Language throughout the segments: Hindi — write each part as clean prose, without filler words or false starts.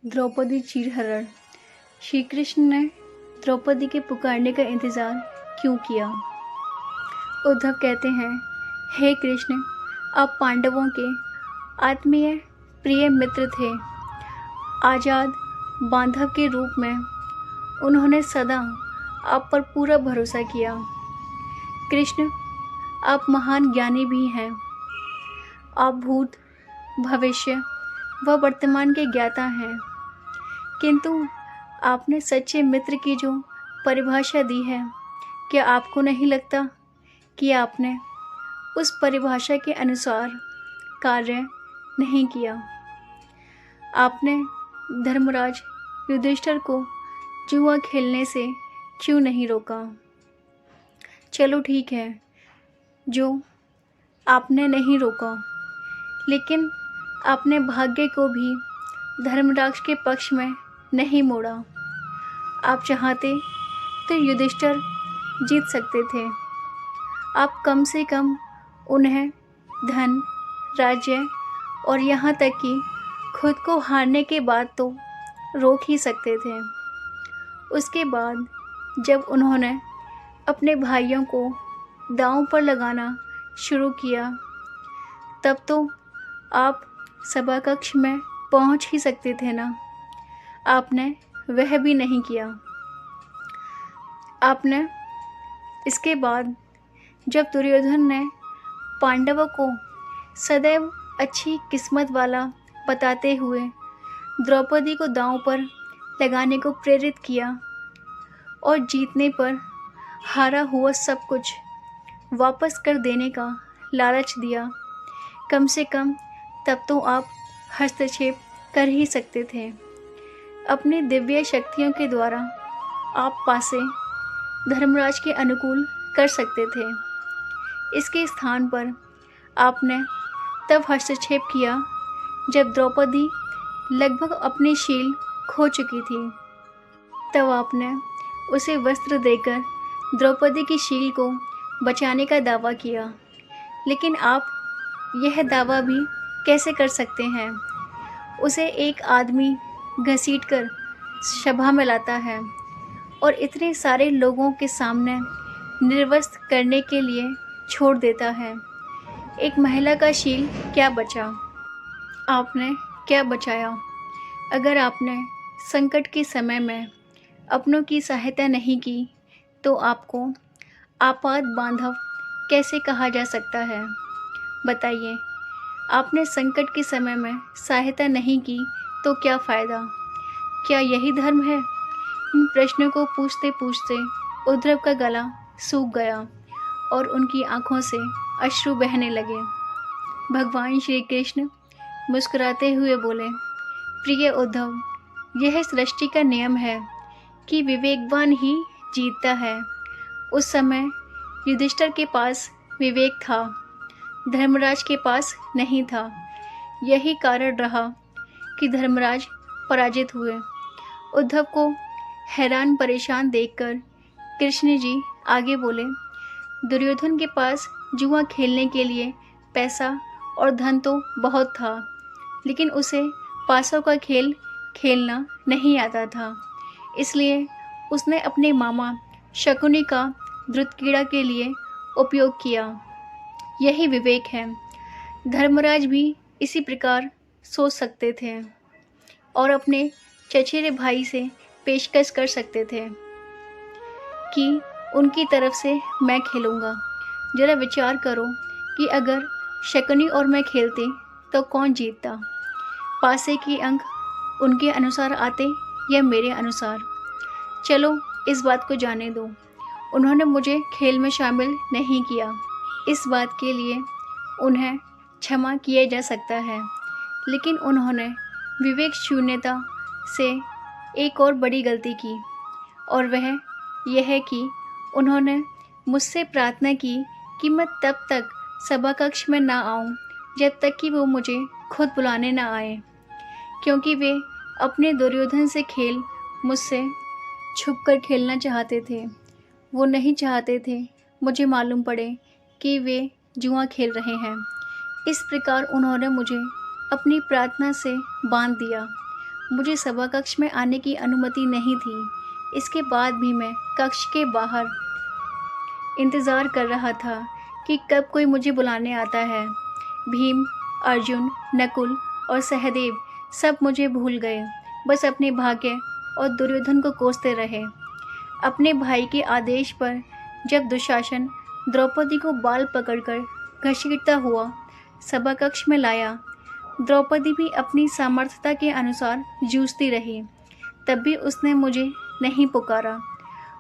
द्रौपदी चीरहरण। श्री कृष्ण ने द्रौपदी के पुकारने का इंतज़ार क्यों किया? उद्धव कहते हैं, हे कृष्ण, आप पांडवों के आत्मीय प्रिय मित्र थे। आज़ाद बांधव के रूप में उन्होंने सदा आप पर पूरा भरोसा किया। कृष्ण, आप महान ज्ञानी भी हैं। आप भूत, भविष्य व वर्तमान के ज्ञाता हैं, किंतु आपने सच्चे मित्र की जो परिभाषा दी है, क्या आपको नहीं लगता कि आपने उस परिभाषा के अनुसार कार्य नहीं किया? आपने धर्मराज युधिष्ठिर को जुआ खेलने से क्यों नहीं रोका? चलो ठीक है, जो आपने नहीं रोका, लेकिन आपने भाग्य को भी धर्मराज के पक्ष में नहीं मोड़ा। आप चाहते तो युधिष्ठिर जीत सकते थे। आप कम से कम उन्हें धन, राज्य और यहाँ तक कि खुद को हारने के बाद तो रोक ही सकते थे। उसके बाद जब उन्होंने अपने भाइयों को दांव पर लगाना शुरू किया, तब तो आप सभा कक्ष में पहुंच ही सकते थे ना। आपने वह भी नहीं किया। आपने इसके बाद जब दुर्योधन ने पांडवों को सदैव अच्छी किस्मत वाला बताते हुए द्रौपदी को दांव पर लगाने को प्रेरित किया और जीतने पर हारा हुआ सब कुछ वापस कर देने का लालच दिया, कम से कम तब तो आप हस्तक्षेप कर ही सकते थे। अपनी दिव्य शक्तियों के द्वारा आप पासे धर्मराज के अनुकूल कर सकते थे। इसके स्थान पर आपने तब हस्तक्षेप किया जब द्रौपदी लगभग अपनी शील खो चुकी थी। तब आपने उसे वस्त्र देकर द्रौपदी की शील को बचाने का दावा किया, लेकिन आप यह दावा भी कैसे कर सकते हैं? उसे एक आदमी घसीटकर सभा में लाता है और इतने सारे लोगों के सामने निर्वस्त्र करने के लिए छोड़ देता है। एक महिला का शील क्या बचा? आपने क्या बचाया? अगर आपने संकट के समय में अपनों की सहायता नहीं की, तो आपको आपात बांधव कैसे कहा जा सकता है? बताइए, आपने संकट के समय में सहायता नहीं की तो क्या फ़ायदा? क्या यही धर्म है? इन प्रश्नों को पूछते पूछते उद्धव का गला सूख गया और उनकी आंखों से अश्रु बहने लगे। भगवान श्री कृष्ण मुस्कुराते हुए बोले, प्रिय उद्धव, यह सृष्टि का नियम है कि विवेकवान ही जीतता है। उस समय युधिष्ठिर के पास विवेक था, धर्मराज के पास नहीं था। यही कारण रहा कि धर्मराज पराजित हुए। उद्धव को हैरान परेशान देखकर कृष्ण जी आगे बोले, दुर्योधन के पास जुआ खेलने के लिए पैसा और धन तो बहुत था, लेकिन उसे पासों का खेल खेलना नहीं आता था। इसलिए उसने अपने मामा शकुनी का धृतकीड़ा के लिए उपयोग किया। यही विवेक है। धर्मराज भी इसी प्रकार सोच सकते थे और अपने चचेरे भाई से पेशकश कर सकते थे कि उनकी तरफ से मैं खेलूँगा। जरा विचार करो कि अगर शकुनी और मैं खेलते तो कौन जीतता? पासे के अंक उनके अनुसार आते या मेरे अनुसार? चलो इस बात को जाने दो। उन्होंने मुझे खेल में शामिल नहीं किया। इस बात के लिए उन्हें क्षमा किया जा सकता है, लेकिन उन्होंने विवेक शून्यता से एक और बड़ी गलती की, और वह यह है कि उन्होंने मुझसे प्रार्थना की कि मैं तब तक सभा कक्ष में ना आऊं जब तक कि वो मुझे खुद बुलाने ना आए, क्योंकि वे अपने दुर्योधन से खेल मुझसे छुपकर खेलना चाहते थे। वो नहीं चाहते थे मुझे मालूम पड़े कि वे जुआ खेल रहे हैं। इस प्रकार उन्होंने मुझे अपनी प्रार्थना से बांध दिया। मुझे सभा कक्ष में आने की अनुमति नहीं थी। इसके बाद भी मैं कक्ष के बाहर इंतज़ार कर रहा था कि कब कोई मुझे बुलाने आता है। भीम, अर्जुन, नकुल और सहदेव सब मुझे भूल गए, बस अपने भाग्य और दुर्योधन को कोसते रहे। अपने भाई के आदेश पर जब दुशासन द्रौपदी को बाल पकड़कर घसीटता हुआ सभा कक्ष में लाया, द्रौपदी भी अपनी सामर्थ्यता के अनुसार जूझती रही। तब भी उसने मुझे नहीं पुकारा।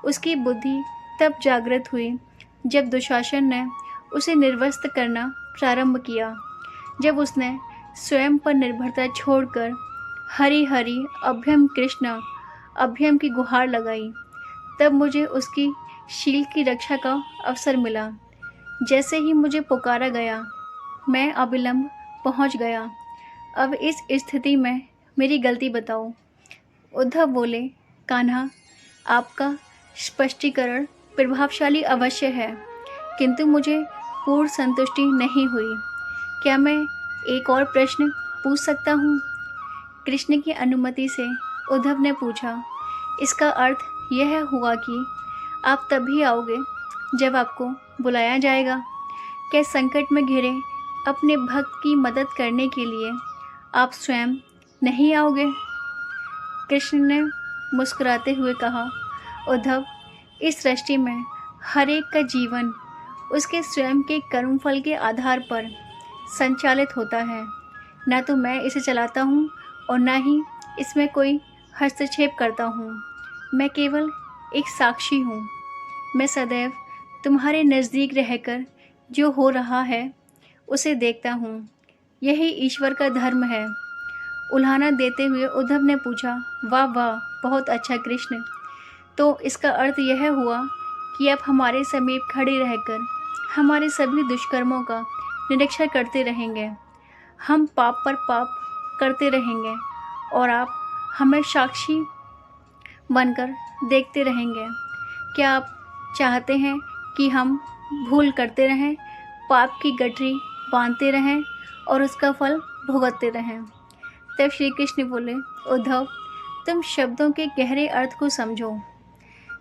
उसकी बुद्धि तब जागृत हुई जब दुशासन ने उसे निर्वस्त्र करना प्रारंभ किया। जब उसने स्वयं पर निर्भरता छोड़कर हरि हरि अभ्यम कृष्ण अभ्यम की गुहार लगाई, तब मुझे उसकी शील की रक्षा का अवसर मिला। जैसे ही मुझे पुकारा गया, मैं अविलंब पहुंच गया। अब इस स्थिति में मेरी गलती बताओ। उद्धव बोले, कान्हा, आपका स्पष्टीकरण प्रभावशाली अवश्य है, किंतु मुझे पूर्ण संतुष्टि नहीं हुई। क्या मैं एक और प्रश्न पूछ सकता हूँ? कृष्ण की अनुमति से उद्धव ने पूछा। इसका अर्थ यह हुआ कि आप तभी आओगे जब आपको बुलाया जाएगा। क्या संकट में घिरे अपने भक्त की मदद करने के लिए आप स्वयं नहीं आओगे? कृष्ण ने मुस्कुराते हुए कहा, उद्धव, इस सृष्टि में हर एक का जीवन उसके स्वयं के कर्मफल के आधार पर संचालित होता है। न तो मैं इसे चलाता हूँ और न ही इसमें कोई हस्तक्षेप करता हूँ। मैं केवल एक साक्षी हूँ। मैं सदैव तुम्हारे नज़दीक रहकर जो हो रहा है उसे देखता हूँ। यही ईश्वर का धर्म है। उल्हाना देते हुए उद्धव ने पूछा, वाह वाह, बहुत अच्छा कृष्ण। तो इसका अर्थ यह हुआ कि आप हमारे समीप खड़े रहकर हमारे सभी दुष्कर्मों का निरीक्षण करते रहेंगे। हम पाप पर पाप करते रहेंगे और आप हमें साक्षी बनकर देखते रहेंगे। क्या आप चाहते हैं कि हम भूल करते रहें, पाप की गठरी बांधते रहें और उसका फल भुगतते रहें? तब श्री कृष्ण बोले, उद्धव, तुम शब्दों के गहरे अर्थ को समझो।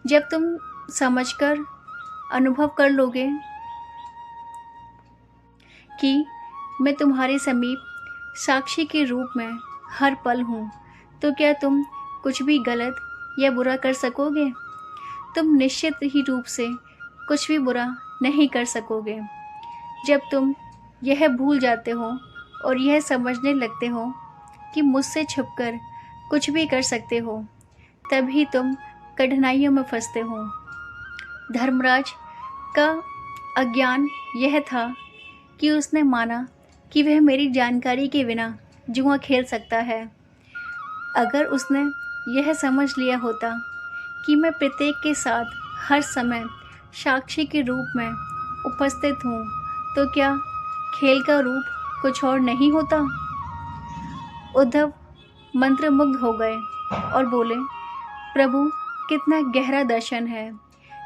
जब तुम समझकर अनुभव कर लोगे कि मैं तुम्हारे समीप साक्षी के रूप में हर पल हूँ, तो क्या तुम कुछ भी गलत या बुरा कर सकोगे? तुम निश्चित ही रूप से कुछ भी बुरा नहीं कर सकोगे। जब तुम यह भूल जाते हो और यह समझने लगते हो कि मुझसे छुपकर कुछ भी कर सकते हो, तभी तुम कठिनाइयों में फंसते हो। धर्मराज का अज्ञान यह था कि उसने माना कि वह मेरी जानकारी के बिना जुआ खेल सकता है। अगर उसने यह समझ लिया होता कि मैं प्रत्येक के साथ हर समय साक्षी के रूप में उपस्थित हूँ, तो क्या खेल का रूप कुछ और नहीं होता? उद्धव मंत्रमुग्ध हो गए और बोले, प्रभु, कितना गहरा दर्शन है,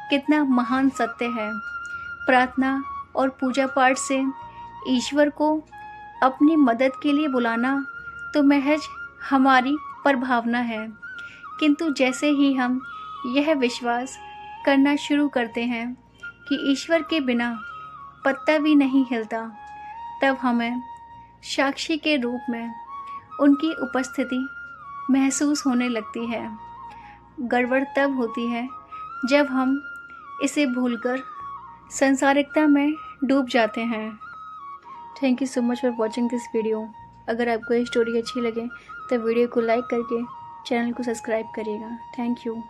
कितना महान सत्य है। प्रार्थना और पूजा पाठ से ईश्वर को अपनी मदद के लिए बुलाना तो महज हमारी प्रभावना है, किंतु जैसे ही हम यह विश्वास करना शुरू करते हैं कि ईश्वर के बिना पत्ता भी नहीं हिलता, तब हमें साक्षी के रूप में उनकी उपस्थिति महसूस होने लगती है। गड़बड़ तब होती है जब हम इसे भूलकर संसारिकता में डूब जाते हैं। Thank you so much for watching this video. अगर आपको ये स्टोरी अच्छी लगे तो वीडियो को लाइक करके चैनल को सब्सक्राइब करिएगा। Thank you.